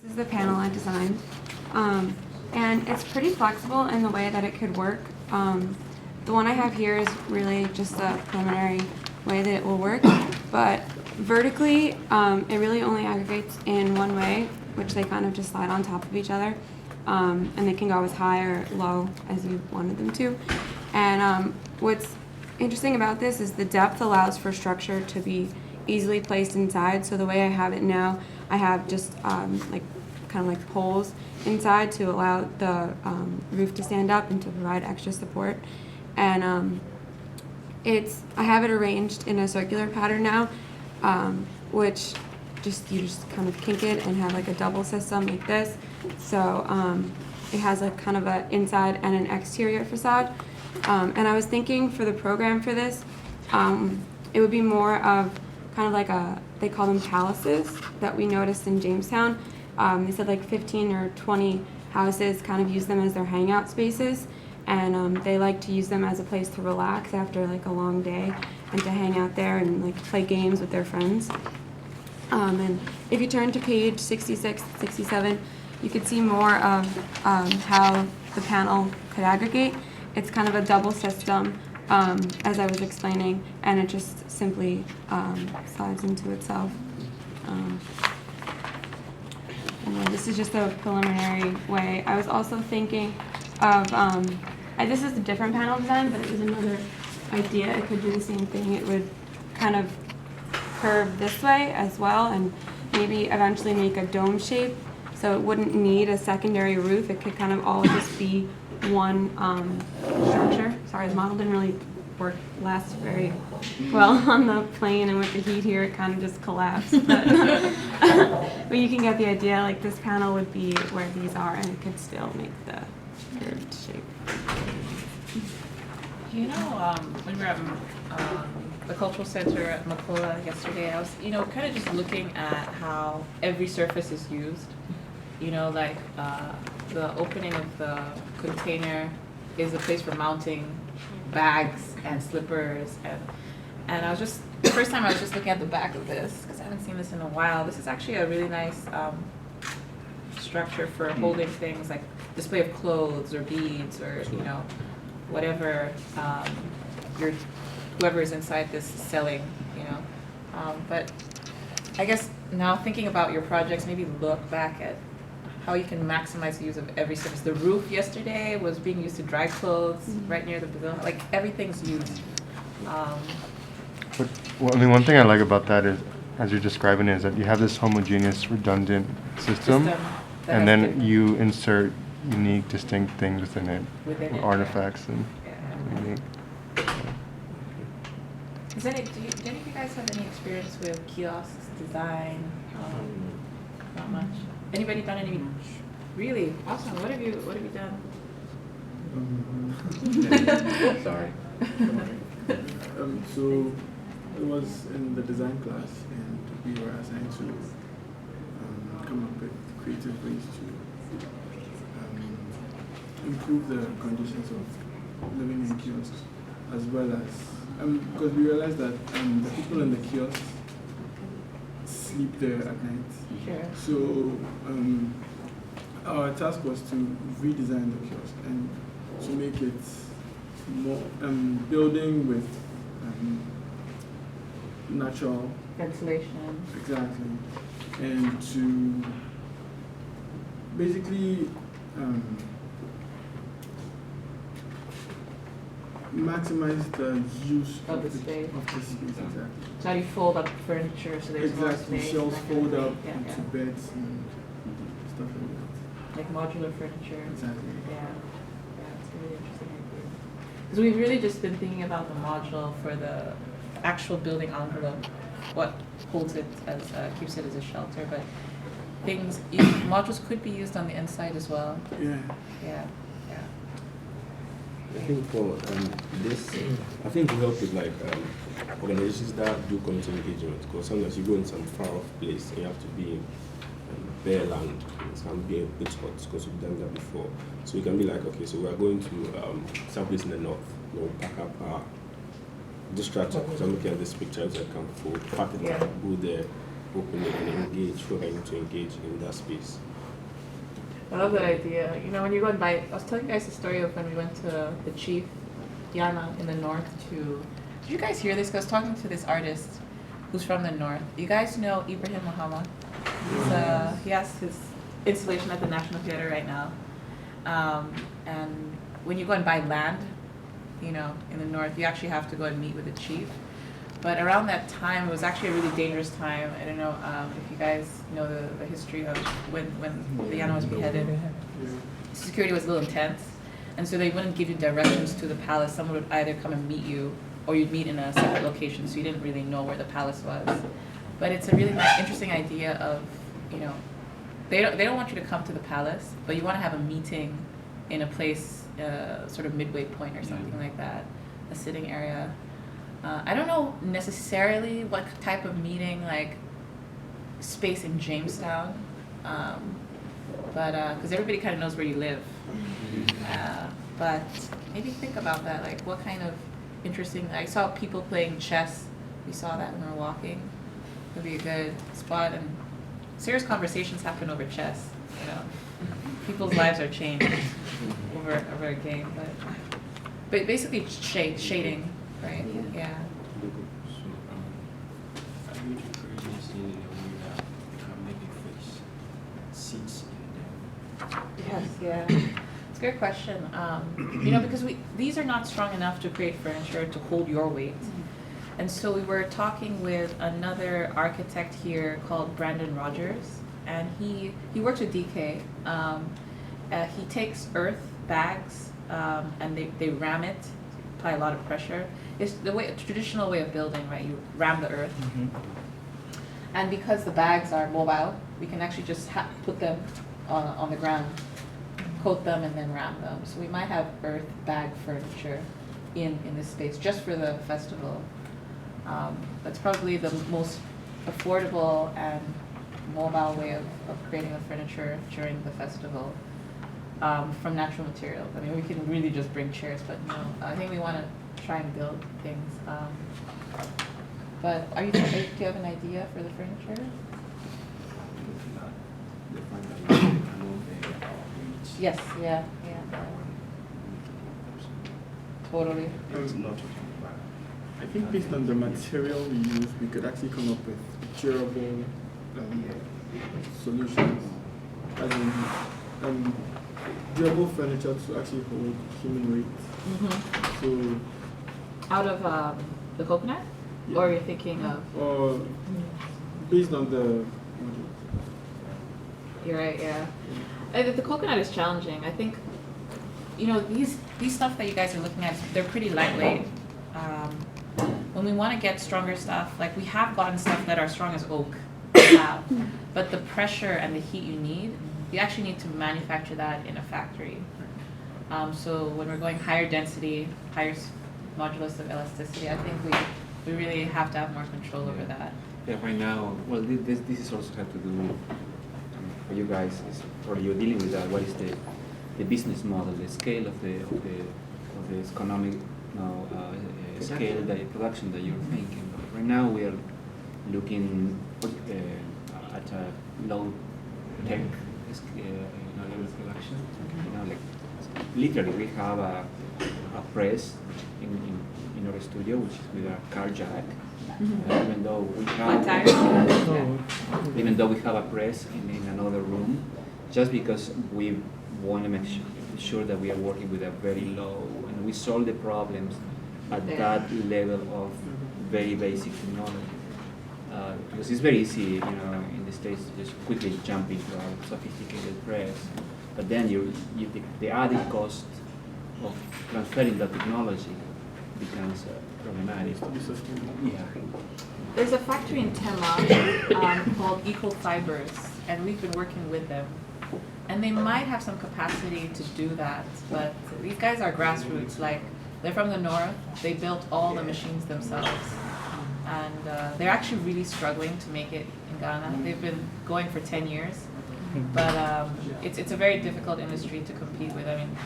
This is the panel I designed, and it's pretty flexible in the way that it could work. The one I have here is really just a preliminary way that it will work, but vertically, it really only aggregates in one way, which they kind of just slide on top of each other, and they can go as high or low as you wanted them to. And what's interesting about this is the depth allows for structure to be easily placed inside. So the way I have it now, I have just like kind of like poles inside to allow the roof to stand up and to provide extra support. And I have it arranged in a circular pattern now, which you just kind of kink it and have like a double system like this. So it has a kind of an inside and an exterior facade. And I was thinking for the program for this, it would be more of kind of like they call them palaces that we noticed in Jamestown. They said like 15 or 20 houses kind of use them as their hangout spaces, and they like to use them as a place to relax after like a long day and to hang out there and like play games with their friends. And if you turn to page 66, 67, you could see more of how the panel could aggregate. It's kind of a double system, as I was explaining, and it just simply slides into itself. And this is just a preliminary way. I was also thinking of, this is a different panel design, but it was another idea. It could do the same thing. It would kind of curve this way as well, and maybe eventually make a dome shape, so it wouldn't need a secondary roof. It could kind of all just be one structure. Sorry, the model didn't really last very well on the plane, and with the heat here it kind of just collapsed, but, but you can get the idea. Like this panel would be where these are, and it could still make the curved shape. You know, when we were at the cultural center at Makola yesterday, I was, kind of just looking at how every surface is used. Like the opening of the container is a place for mounting bags and slippers, and I was just, the first time I was just looking at the back of this, because I haven't seen this in a while. This is actually a really nice structure for holding things like display of clothes or beads or, whatever whoever is inside this is selling, But I guess now thinking about your projects, maybe look back at how you can maximize the use of every surface. The roof yesterday was being used to dry clothes right near the pavilion. Like everything's used. One thing I like about that is, as you're describing it, is that you have this homogeneous, redundant system and then you insert unique, distinct things within it, artifacts and unique. Do any of you guys have any experience with kiosks design? Not much. Anybody done any? Really awesome. What have you done? Sorry. So it was in the design class, and we were assigned to come up with creative ways to improve the conditions of living in kiosks, as well as because we realized that the people in the kiosks sleep there at night. Sure. So our task was to redesign the kiosk and to make it more building with natural Ventilation. exactly, and to basically maximize the use Of the space. Of the space, exactly. So how do you fold up furniture so there's more Exactly, space? shelves that kind of fold thing? up Yeah, into yeah. beds and stuff like that. Like modular furniture. Exactly. Yeah, it's a really interesting idea. Because we've really just been thinking about the module for the actual building envelope, what holds it as keeps it as a shelter, but modules could be used on the inside as well. Yeah. Yeah. I think for this, I think to help with like organizations that do community engagement, because sometimes you go in some far off place and you have to be in bare land. It can be a bit hot because we've done that before. So we can be like, okay, so we are going to some place in the north. We'll pack up our distract because I'm looking at this picture as I come forward, park it up, go there, openly and engage whoever I need to engage in that space. I love that idea. You know, when you go and buy, I was telling you guys the story of when we went to the Chief, Briana, in the north to, did you guys hear this? 'Cause I was talking to this artist who's from the north. You guys know Ibrahim Muhammad? He has his installation at the National Theater right now. And when you go and buy land, you know, in the north, you actually have to go and meet with the chief. But around that time, it was actually a really dangerous time. I don't know if you guys know the history of when Briana was beheaded. Security was a little intense, and so they wouldn't give you directions to the palace. Someone would either come and meet you, or you'd meet in a separate location, so you didn't really know where the palace was. But it's a really interesting idea of, you know, they don't want you to come to the palace, but you want to have a meeting in a place, sort of midway point or something like that, a sitting area. I don't know necessarily what type of meeting, like space in Jamestown, but because everybody kind of knows where you live. But maybe think about that, like what kind of interesting, I saw people playing chess. We saw that when we were walking. Would be a good spot, and serious conversations happen over chess. You know, people's lives are changed over a game, but basically shading, right? Yeah. I would encourage you to see in a way that you can make a face seats in them. Yes. Yeah. It's a great question. You know, because these are not strong enough to create furniture to hold your weight. And so we were talking with another architect here called Brandon Rogers, and he works with DK. He takes earth bags and they ram it, apply a lot of pressure. It's the traditional way of building, right? You ram the earth. Mm-hmm. And because the bags are mobile, we can actually just put them on the ground, coat them, and then ram them. So we might have earth bag furniture in this space just for the festival. That's probably the most affordable and mobile way of creating the furniture during the festival from natural materials. I mean, we can really just bring chairs, but you know, I think we want to try and build things. But do you have an idea for the furniture? Yes, yeah. Totally. I think based on the material we use, we could actually come up with durable solutions, as in durable furniture to actually hold human weight. Mm-hmm. So, out of the coconut, yeah. Or you're thinking of? Or based on the. You're right. Yeah. The coconut is challenging. I think, you know, these stuff that you guys are looking at, they're pretty lightweight. When we want to get stronger stuff, like we have gotten stuff that are strong as oak, but the pressure and the heat you actually need to manufacture that in a factory. So when we're going higher density, higher modulus of elasticity, I think we really have to have more control over that. Yeah, right now, well, this is also have to do for you guys, or you're dealing with that. What is the business model, the scale of the economic scale, the production that you're thinking. Right now, we are looking at a low tech level of production. You know, like literally, we have a press in our studio, which is with a car jack. Even though we have a press in another room, just because we want to make sure that we are working with a very low, and we solve the problems at that level of very basic technology. Because it's very easy, you know, in the States to just quickly jump into a sophisticated press, but then the added cost of transferring that technology becomes problematic. Yeah. There's a factory in Tema called Eco Fibers, and we've been working with them. And they might have some capacity to do that, but these guys are grassroots. Like, they're from the north. They built all the machines themselves, and they're actually really struggling to make it in Ghana. They've been going for 10 years, but it's a very difficult industry to compete with. I mean,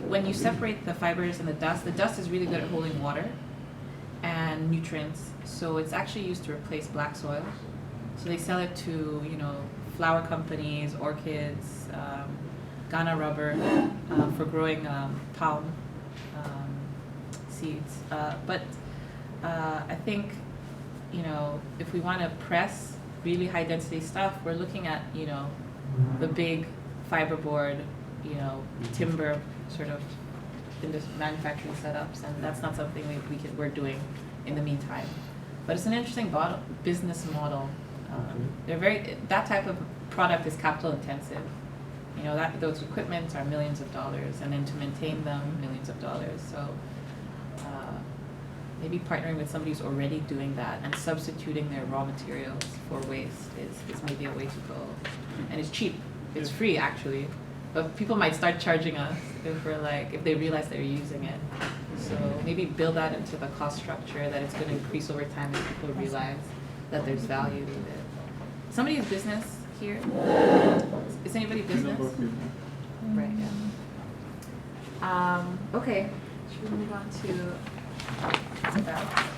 when you separate the fibers and the dust is really good at holding water, and nutrients. So it's actually used to replace black soil. So they sell it to, you know, flower companies, orchids, Ghana rubber for growing palm seeds. But I think, you know, if we want to press really high density stuff, we're looking at, you know, the big fiberboard, you know, timber sort of manufacturing setups, and that's not something we're doing in the meantime. But it's an interesting business model. That type of product is capital intensive. You know, those equipments are millions of dollars, and then to maintain them, millions of dollars. So maybe partnering with somebody who's already doing that and substituting their raw materials for waste is maybe a way to go. And it's cheap. It's free actually. But people might start charging us if they realize they're using it. So maybe build that into the cost structure, that it's going to increase over time as people realize that there's value in it. Somebody's business here? Is anybody business? Right, yeah. Okay, should we move on to that?